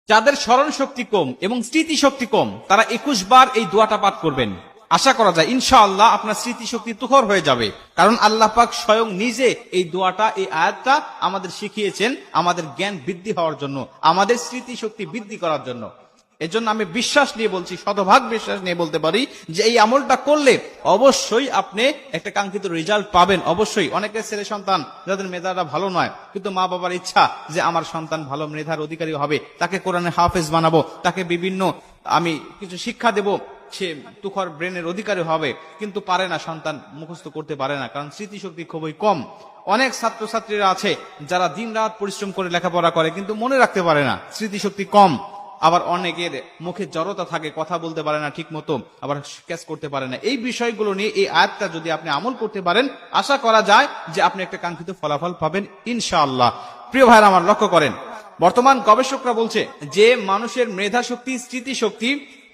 যাদের স্মরণ শক্তি কম এবং স্মৃতি শক্তি কম তারা 21 বার এই দোয়াটা পাঠ করবেন। আশা করা যায় ইনশাআল্লাহ আপনার স্মৃতিশক্তি তুখর হয়ে যাবে, কারণ আল্লাহ পাক স্বয়ং নিজে এই দোয়াটা, এই আয়াতটা আমাদের শিখিয়েছেন আমাদের জ্ঞান বৃদ্ধি হওয়ার জন্য, আমাদের স্মৃতিশক্তি বৃদ্ধি করার জন্য। এজন্য আমি বিশ্বাস নিয়ে বলছি, শতভাগ বিশ্বাস নিয়ে বলতে পারি যে এই আমলটা করলে অবশ্যই আপনি একটা কাঙ্ক্ষিত রেজাল্ট পাবেন। অবশ্যই অনেকের ছেলে সন্তান যাদের মেধাটা ভালো নয়, কিন্তু মা বাবার ইচ্ছা যে আমার সন্তান ভালো মেধার অধিকারী হবে, তাকে কোরআনে হাফেজ বানাবো, তাকে বিভিন্ন আমি কিছু শিক্ষা দেব, সে তুখর ব্রেনের অধিকারী হবে, কিন্তু পারে না, সন্তান মুখস্থ করতে পারে না, কারণ স্মৃতিশক্তি খুবই কম। অনেক ছাত্রছাত্রীরা আছে যারা দিন রাত পরিশ্রম করে লেখাপড়া করে কিন্তু মনে রাখতে পারে না, স্মৃতিশক্তি কম। আবার অনেকের মুখে জড়তা থাকে, কথা বলতে পারে না ঠিক মতো, আবার ক্যাচ করতে পারে না। এই বিষয়গুলো নিয়ে এই আয়াতটা যদি আপনি আমল করতে পারেন, আশা করা যায় যে আপনি একটা কাঙ্ক্ষিত ফলাফল পাবেন ইনশাআল্লাহ। প্রিয় ভাইরা আমার, লক্ষ্য করেন বর্তমান গবেষকরা বলছে যে মানুষের মেধা শক্তি, স্মৃতিশক্তি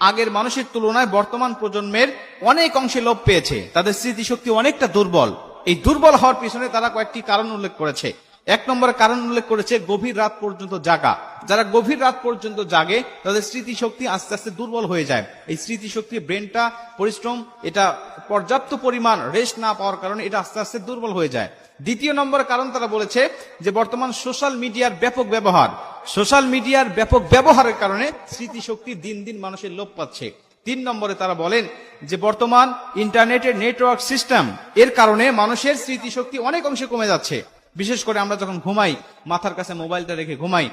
আগের মানুষের তুলনায় বর্তমান প্রজন্মের অনেক অংশে লোপ পেয়েছে, তাদের স্মৃতিশক্তি অনেকটা দুর্বল। এই দুর্বল হওয়ার পিছনে তারা কয়েকটি কারণ উল্লেখ করেছে। এক নম্বরে কারণ উল্লেখ করেছে গভীর রাত পর্যন্ত জাগা। যারা গভীর রাত পর্যন্ত জাগে তাদের স্মৃতিশক্তি আস্তে আস্তে দুর্বল হয়ে যায়। এই স্মৃতিশক্তি, ব্রেনটা পরিশ্রম, এটা পর্যাপ্ত পরিমাণ রেস্ট না পাওয়ার কারণে এটা আস্তে আস্তে দুর্বল হয়ে যায়। দ্বিতীয় নম্বরের কারণ তারা বলেছে যে বর্তমান সোশ্যাল মিডিয়ার ব্যাপক ব্যবহার, সোশ্যাল মিডিয়ার ব্যাপক ব্যবহারের কারণে স্মৃতিশক্তি দিন দিন মানুষের লোপ পাচ্ছে। তিন নম্বরে তারা বলেন যে বর্তমান ইন্টারনেটের নেটওয়ার্ক সিস্টেম এর কারণে মানুষের স্মৃতিশক্তি অনেক অংশে কমে যাচ্ছে। বিশেষ করে আমরা যখন ঘুমাই, মাথার কাছে মোবাইলটা রেখে ঘুমাই,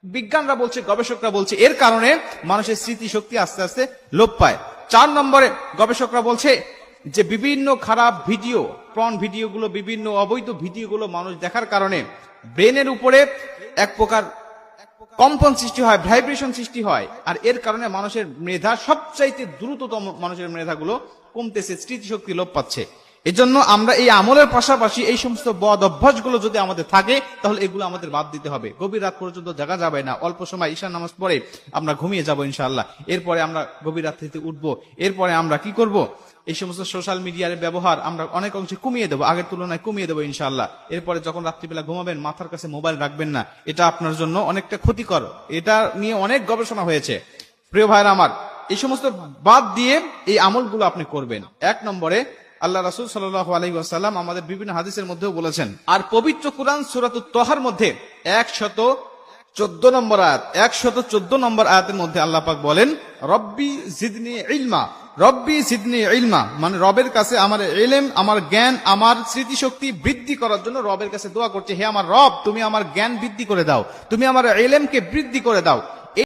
বিজ্ঞানরা বলছে, গবেষকরা বলছে এর কারণে মানুষের স্মৃতিশক্তি আস্তে আস্তে লোপ পায়। চার নম্বরে গবেষকরা বলছে যে বিভিন্ন খারাপ ভিডিও, পর্ন ভিডিওগুলো, বিভিন্ন অবৈধ ভিডিওগুলো মানুষ দেখার কারণে ব্রেনের উপরে এক প্রকার কম্পন সৃষ্টি হয়, ভাইব্রেশন সৃষ্টি হয়, আর এর কারণে মানুষের মেধা সবচাইতে দ্রুততম, মানুষের মেধাগুলো কমতেছে, স্মৃতিশক্তি লোপ পাচ্ছে। এজন্য আমরা এই আমলের পাশাপাশি এই সমস্ত বদ অভ্যাসগুলো যদি আমাদের থাকে তাহলে এগুলো আমাদের বাদ দিতে হবে। গভীর রাত পর্যন্ত জাগা যাবে না, অল্প সময় ঈশা নামাজ পড়ে আমরা ঘুমিয়ে যাব ইনশাআল্লাহ। এরপরে আমরা গভীর রাত থেকে উঠবো, এরপরে আমরা কি করব, এই সমস্ত সোশ্যাল মিডিয়ার ব্যবহার আমরা অনেক অংশে কমিয়ে দেবো, আগের তুলনায় কমিয়ে দেবো ইনশাআল্লাহ। এরপরে যখন রাত্রিবেলা ঘুমাবেন মাথার কাছে মোবাইল রাখবেন না, এটা আপনার জন্য অনেকটা ক্ষতিকর। এটা নিয়ে অনেক গবেষণা হয়েছে। প্রিয় ভাইরা আমার, এই সমস্ত বাদ দিয়ে এই আমলগুলো আপনি করবেন। এক নম্বরে আল্লাহ রাসূল সাল্লাল্লাহু আলাইহি ওয়াসাল্লাম আমাদের বিভিন্ন হাদিসের মধ্যেও বলেছেন, আর পবিত্র কুরআন সূরাতুত তাহার মধ্যে 114 নম্বর আয়াত, 114 নম্বর আয়াতের মধ্যে আল্লাহ পাক বলেন রব্বি জিদনি ইলমা, রব্বি জিদনি ইলমা, মানে রবের কাছে আমার ইলম, আমার জ্ঞান, আমার স্মৃতিশক্তি বৃদ্ধি করার জন্য রবের কাছে দোয়া করছে, হে আমার রব তুমি আমার জ্ঞান বৃদ্ধি করে দাও, তুমি আমার ইলমকে বৃদ্ধি করে দাও।